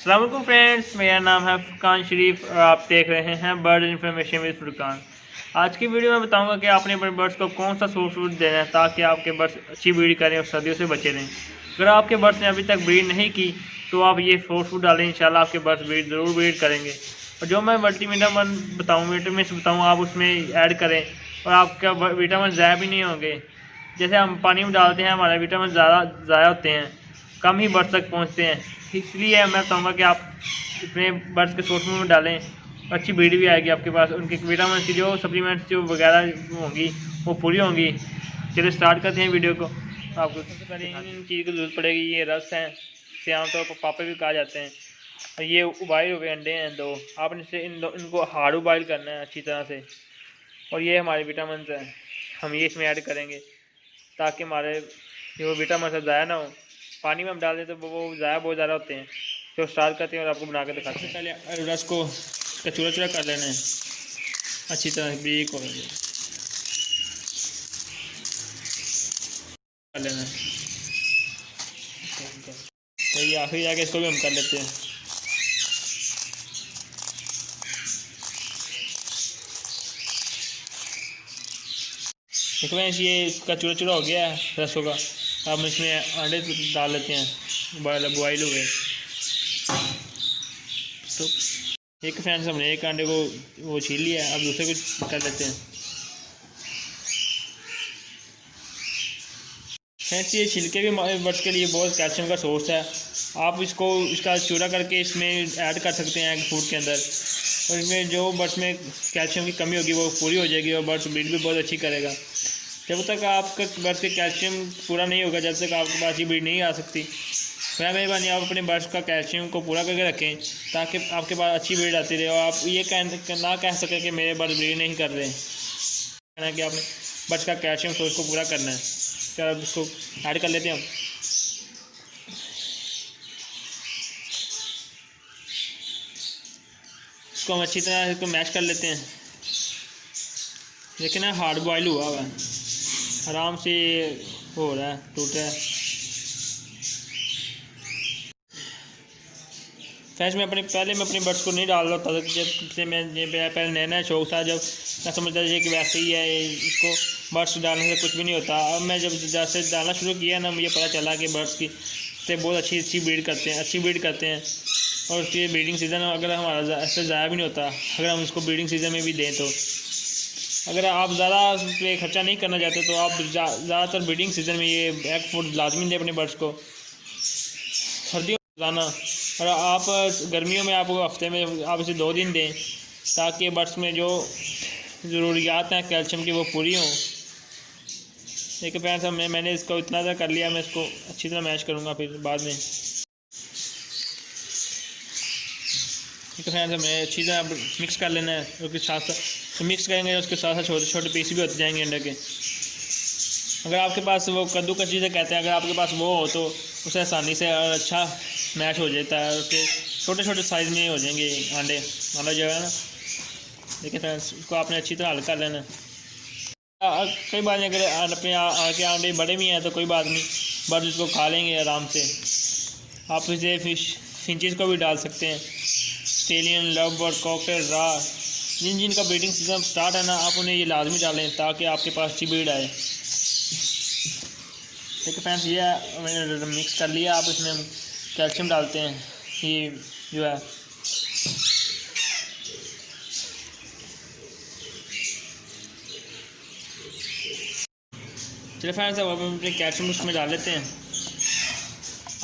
अस्सलाम वालेकुम फ्रेंड्स, मेरा नाम है फुरकान शरीफ और आप देख रहे हैं बर्ड इन्फॉर्मेशन विद फुरकान। आज की वीडियो में बताऊंगा कि आपने अपने बर्ड्स को कौन सा सोर्स फूड देना है ताकि आपके बर्ड्स अच्छी ब्रीड करें और सर्दियों से बचे रहें। अगर आपके बर्ड्स ने अभी तक ब्रीड नहीं की तो आप ये सोर्स फूड डालें, इंशाल्लाह आपके बर्ड्स ब्रीड ज़रूर ब्रीड करेंगे। और जो मैं मल्टीविटामिन विटामिन बताऊँ आप उसमें ऐड करें और आपका विटामिन ज़ाया भी नहीं होंगे। जैसे हम पानी में डालते हैं हमारे विटामिन ज़्यादा ज़ाया होते हैं, कम ही बर्ड्स तक पहुँचते हैं। इसलिए मैं बताऊँगा कि आप अपने बर्ड्स के सोर्स में डालें, अच्छी ब्रीड भी आएगी आपके पास। उनके विटामिन की जो सप्लीमेंट्स जो वगैरह होंगी वो पूरी होंगी। चलिए स्टार्ट करते हैं वीडियो को। आपको सबसे पहले इन चीज़ की जरूरत पड़ेगी। ये रस हैं, इसे आमतौर पर पापे भी कहा जाते हैं। और ये उबाइल हुए अंडे हैं दो, आपने से इनको हार्ड उबाइल करना है अच्छी तरह से। और ये हमारे विटामिन हैं, हम ये इसमें ऐड करेंगे ताकि हमारे जो विटामिन से ज़ाया ना हो। पानी में हम डाल दें तो वो ज़ाया बहुत ज़्यादा होते हैं। तो स्टार्ट करते हैं और आपको बना के दिखाते हैं। पहले रस को चूरा चूरा कर लेना है अच्छी तरह ब्रीक कर लेना है। तो ये आखिरी जाके इसको भी हम कर लेते हैं। देखो ये इसका चूरा चूरा हो गया है रसों का। अब इसमें अंडे डाल लेते हैं बॉयल हुए। तो एक फ्रेंड्स हमने एक अंडे को वो छील लिया है, अब दूसरे को कर लेते हैं। फ्रेंड्स ये छिलके भी हमारे बर्ड्स के लिए बहुत कैल्शियम का सोर्स है। आप इसको इसका चूरा करके इसमें ऐड कर सकते हैं एग फूड के अंदर, और इसमें जो बर्ड्स में कैल्शियम की कमी होगी वो पूरी हो जाएगी और बर्ड्स ब्रीड भी बहुत अच्छी करेगा। जब तक आपका बर्ड्स के कैल्शियम पूरा नहीं होगा, जब तक आपके पास ये ब्रीड नहीं आ सकती। मेरा मेहरबानी आप अपने बर्ड्स का कैल्शियम को पूरा करके रखें ताकि आपके पास अच्छी ब्रीड आती रहे और आप ये ना कह सकें कि मेरे बर्ड्स ब्रीड नहीं कर रहे हैं। कहना कि आपने बर्ड्स का कैल्शियम सोर्स को पूरा करना है। चलो अब इसको ऐड कर लेते हैं हम। इसको हम अच्छी तरह इसको मैश कर लेते हैं। लेकिन हार्ड बॉयल हुआ है, आराम से हो रहा है, टूट रहा है। फ्रेंड्स मैं अपने बर्ड्स को नहीं डाल रहा था। जब से मैं पहले नया शौक था, जब मैं समझता था कि वैसे ही है, इसको बर्ड्स डालने से कुछ भी नहीं होता। अब मैं जब जैसे डालना शुरू किया ना, मुझे पता चला कि बर्ड्स की से बहुत अच्छी ब्रीड करते हैं। और उसकी ब्रीडिंग सीज़न अगर हमारा ऐसे ज़ाया भी नहीं होता अगर हम उसको ब्रीडिंग सीज़न में भी दें। तो अगर आप ज़्यादा पे खर्चा नहीं करना चाहते तो आप ज़्यादातर ब्रीडिंग सीज़न में ये एग फूड लाजमी दें अपने बर्ड्स को। सर्दियों में रोज़ाना, और आप गर्मियों में आप हफ्ते में आप इसे 2 दिन दें ताकि बर्ड्स में जो ज़रूरियात हैं कैल्शियम की वो पूरी हों। देखिए फ्रेंड्स मैंने इसको इतना ज़्यादा कर लिया, मैं इसको अच्छी तरह मैश करूँगा फिर बाद में। ठीक है फ्रेंड्स हमें अच्छी तरह मिक्स कर लेना है। उसके साथ साथ मिक्स करेंगे उसके साथ साथ छोटे छोटे पीस भी होते जाएंगे अंडे के। अगर आपके पास वो कद्दू का चीज़ें कहते हैं, अगर आपके पास वो हो तो उसे आसानी से और अच्छा मैश हो जाता है। उसके छोटे छोटे साइज़ में हो जाएंगे अंडा जो है ना। देखिए फ्रेंड्स इसको आपने अच्छी तरह हल कर लेना। कई बार अगर अपने आके अंडे बड़े भी हैं तो कोई बात नहीं, बर्ड्स इसको खा लेंगे आराम से। आप इसे फिंचेस को भी डाल सकते हैं, ऑस्ट्रेलियन लवबर्ड, कॉकटेल, रा, जिनका ब्रीडिंग सीजन स्टार्ट है ना, आप उन्हें ये लाजमी डालें ताकि आपके पास अच्छी ब्रीड आए। देखिए फ्रेंड्स ये मैंने मिक्स कर लिया। आप इसमें कैल्शियम डालते हैं, ये जो है चलिए फ्रेंड्स अब अपने कैल्शियम उसमें डाल लेते हैं।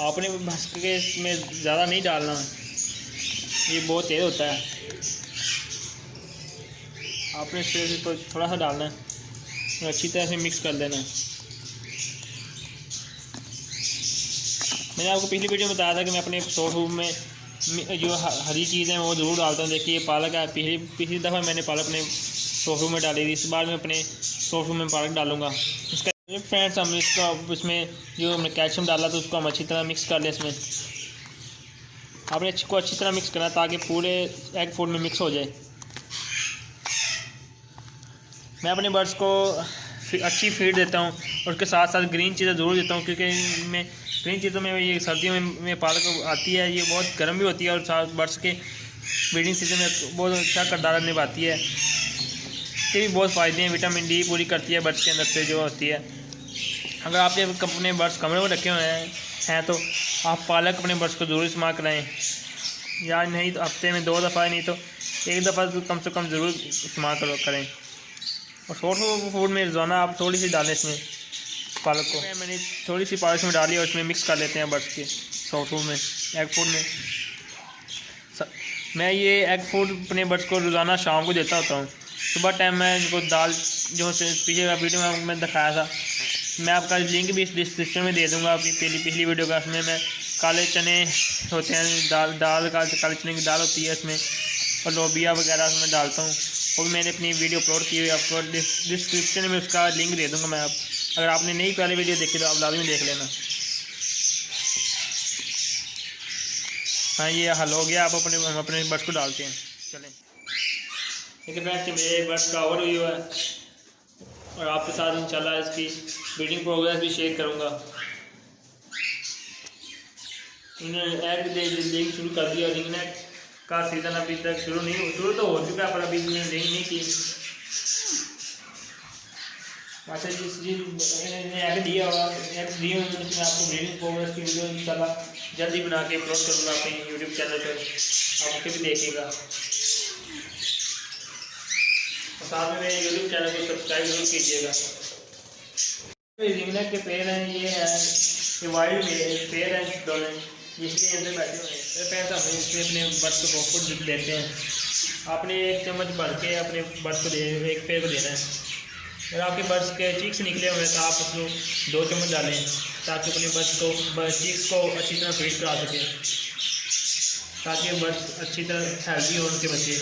आपने बस के इसमें ज़्यादा नहीं डालना, ये बहुत तेज़ होता है। आपने इसको थोड़ा सा डालना है और अच्छी तरह से मिक्स कर देना है। मैंने आपको पिछली वीडियो में बताया था कि मैं अपने सोर्स फूड में जो हरी चीज़ें वो ज़रूर डालता हूँ। देखिए ये पालक है, पिछली दफ़ा मैंने पालक अपने सोर्स फूड में डाली थी, इस बार मैं अपने सोर्स फूड में पालक डालूँगा। इसका फ्रेंड्स हम इसमें जो हमने कैल्शियम डाला था उसको हम अच्छी तरह मिक्स कर लें। इसमें आपने इसको अच्छी तरह मिक्स करना ताकि पूरे एग फूड में मिक्स हो जाए। मैं अपने बर्ड्स को अच्छी फीड देता हूँ और उसके साथ साथ ग्रीन चीज़ें ज़रूर देता हूँ, क्योंकि मैं ग्रीन चीज़ों में ये सर्दियों में पालक आती है, ये बहुत गर्म भी होती है और साथ बर्ड्स के ब्रीडिंग सीजन में बहुत अच्छा किरदार निभाती है। इसके भी बहुत फ़ायदे हैं, विटामिन डी पूरी करती है बर्ड्स के अंदर से जो होती है। अगर आपने अपने बर्ड्स कमरे में रखे हुए हैं तो आप पालक अपने बर्ड्स को ज़रूर इस्तेमाल कराएँ, या नहीं तो हफ्ते में 2 दफ़ा, नहीं तो 1 दफ़ा तो कम से कम ज़रूर इस्तेमाल करें। और सॉफ्ट फूड में रोज़ाना आप थोड़ी सी डालें इसमें पालक को। मैंने थोड़ी सी पालक में डाली और उसमें मिक्स कर लेते हैं बर्ड्स के सॉफ्ट फूड में, एग फूड में। मैं ये एग फूड अपने बर्ड्स को रोज़ाना शाम को देता होता हूँ। सुबह टाइम मैं इनको दाल जो पीछे का वीडियो में मैं दिखाया था, मैं आपका लिंक भी इस डिस्क्रिप्शन में दे दूँगा अपनी पिछली वीडियो का। उसमें मैं काले चने होते हैं, दाल काले चने की दाल होती है इसमें, और लोबिया वगैरह उसमें डालता हूँ। वो भी मैंने अपनी वीडियो अपलोड की हुई है, आपको डिस्क्रिप्शन में उसका लिंक दे दूँगा मैं। आप अगर आपने नई पहले वीडियो देखी तो आप लाजमी देख लेना। हाँ, ये हल हो गया। आप हम अपने बर्ड्स को डालते हैं। चलें, देखिए फ्रेंड्स, मेरे बर्ड्स का ओवरव्यू है और आपके साथ इंशाल्लाह इसकी ब्रीडिंग प्रोग्रेस भी शेयर करूँगा। इन्होंने एग देना शुरू कर दिया। रिंग नेट का सीज़न अभी तक शुरू तो हो चुका है, पर अभी रिंग नहीं की। अच्छा, एग दिया हुआ, एग दिए हुए, लेकिन आपको ब्रीडिंग प्रोग्रेस की वीडियो इंशाल्लाह जल्दी बना के अपलोड करूँगा अपने यूट्यूब चैनल पर, आप उसे भी देखिएगा। और साथ में मेरे यूट्यूब चैनल को सब्सक्राइब जरूर कीजिएगा। रिंग नेट के पेड़ हैं, ये वाइल्ड पेड़ हैं दोनों, इसलिए अंदर बैठे हुए हैं। पैसा हम इसमें अपने बर्ड्स को प्रॉपर देते हैं। आपने 1 चम्मच भर के अपने बर्ड्स को एक पेड़ को देना है। अगर आपके बर्ड्स के चीक्स निकले हुए हैं तो आप उसको 2 चम्मच डालें, ताकि अपने बर्ड्स चीक्स को अच्छी तरह फीड करा सकें, ताकि बर्ड्स अच्छी तरह हेल्दी हो उनके बच्चे।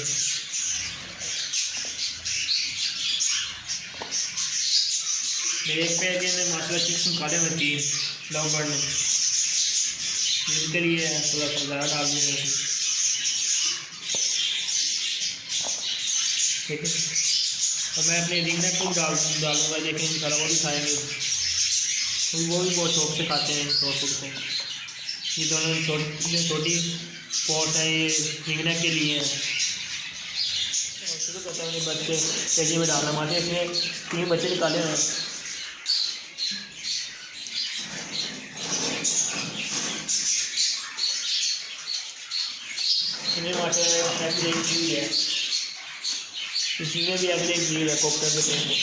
मेरे एक पेड़ के अंदर माशाल्लाह चिक्स निकाले हुए 3 लव बर्ड ने, इनके लिए थोड़ा सा ज़्यादा डाल देंगे, ठीक है। और मैं अपने रिंग नेट को डालूंगा, लेकिन इंशाल्लाह वो भी खाएंगे, वो भी बहुत शौक से खाते हैं सॉफ्ट फूड को। ये दोनों छोटी पॉट हैं, ये रिंग नेट के लिए हैं। शुरू करते हैं बच्चे तेजी में डालना मारते, इसमें 3 बच्चे निकाले हैं। इन्हें माशाल्लाह एग लेग दी है, इसी में भी एग लेग दी है कोकटर के पेड़ को।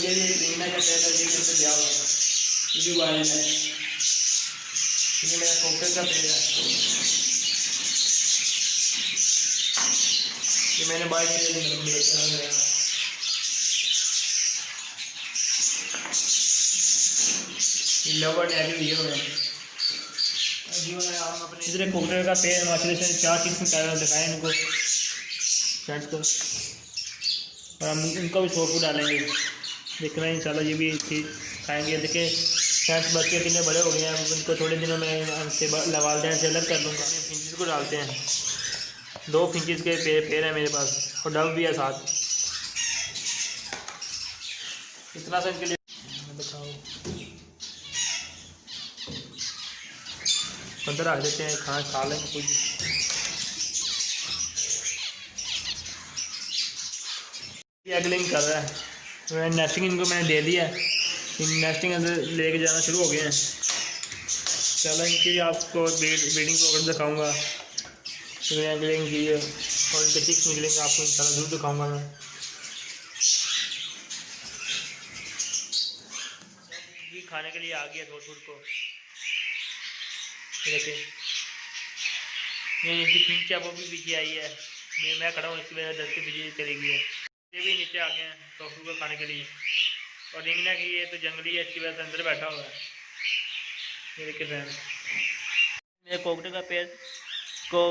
ये देखना क्या कहता है, ये से दिया हुआ है, ये भी वाइल्ड है, ये मेरा कोकटर का पेड़ है, ये मैंने बाइक से बेचा है। लवर एग दिए हुए हैं। इधर कोकटर का पेड़ माशाल्लाह से 4 चीज़ दिखाए इनको फ्रेंड्स को, और हम इनको भी सॉफ्ट फूड डालेंगे। देखना है इंशाल्लाह ये भी चीज़ खाएंगे। देखिए फ्रेंड्स, बच्चे कितने बड़े हो गए हैं, उनको थोड़े दिनों में हमसे वालदैन से अलग कर लूँगा। फिंचेस को डालते हैं, 2 फिंचेस के पेड़ हैं मेरे पास, और डव भी है साथ। इतना सा इनके लिए दिखाओ, अंदर रख देते हैं, खा लेंगे कुछ। एग लेइंग कर रहा है, नेस्टिंग इनको मैंने दे दिया है, नेस्टिंग अंदर लेके जाना शुरू हो गए हैं। चलो इनकी आपको ब्रीडिंग प्रोग्रेस दिखाऊंगा, एग लेइंग की है और इनके चिक्स निकलेंगे, आपको इंशाल्लाह जरूर दिखाऊंगा मैं। भी खाने के लिए आ गया थोड़ा थोड़ा को, देखिए ये इसकी फिंच है वो भी पीछे आई है, मैं खड़ा हूँ इसकी वजह डर के पीछे चली गई है। ये भी नीचे आ गए हैं टोफू को खाने के लिए, और रिंगना की ये तो जंगली है, इसकी वजह से अंदर बैठा हुआ है। ये देखिए फ्रेंड्स, मेरे कोकटे का पेड़ को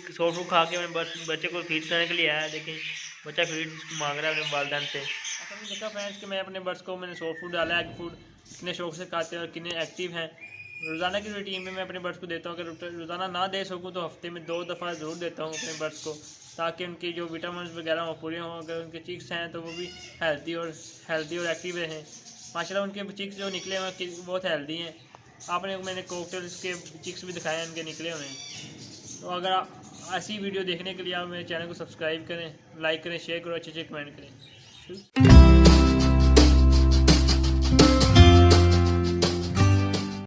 सॉफ्ट फूड खा के मैं बच्चे को फीड करने के लिए आया। देखिए बच्चा फीड मांग रहा है अपने वालदैन से। अच्छा, मैंने देखा फ्रेंड्स कि मैं अपने बर्ड्स को मैंने सॉफ्ट फूड डाला, एग फूड कितने शौक से खाते हैं और कितने एक्टिव हैं। रोज़ाना की रूटीन में मैं अपने बर्ड्स को देता हूँ। अगर रोज़ाना ना दे सकूँ तो हफ्ते में 2 दफ़ा ज़रूर देता हूँ अपने बर्ड्स को, ताकि उनकी जो विटामिन वगैरह वो पूरे हों। अगर उनके चिक्स हैं तो वो भी हेल्दी और एक्टिव रहें। माशाल्लाह उनके चिक्स जो निकले हुए बहुत हेल्दी हैं। मैंने कॉकटेल्स के चिक्स भी दिखाए हैं, उनके निकले हुए हैं। तो अगर आप ऐसी वीडियो देखने के लिए आप मेरे चैनल को सब्सक्राइब करें, लाइक करें, शेयर करें, अच्छे कमेंट करें।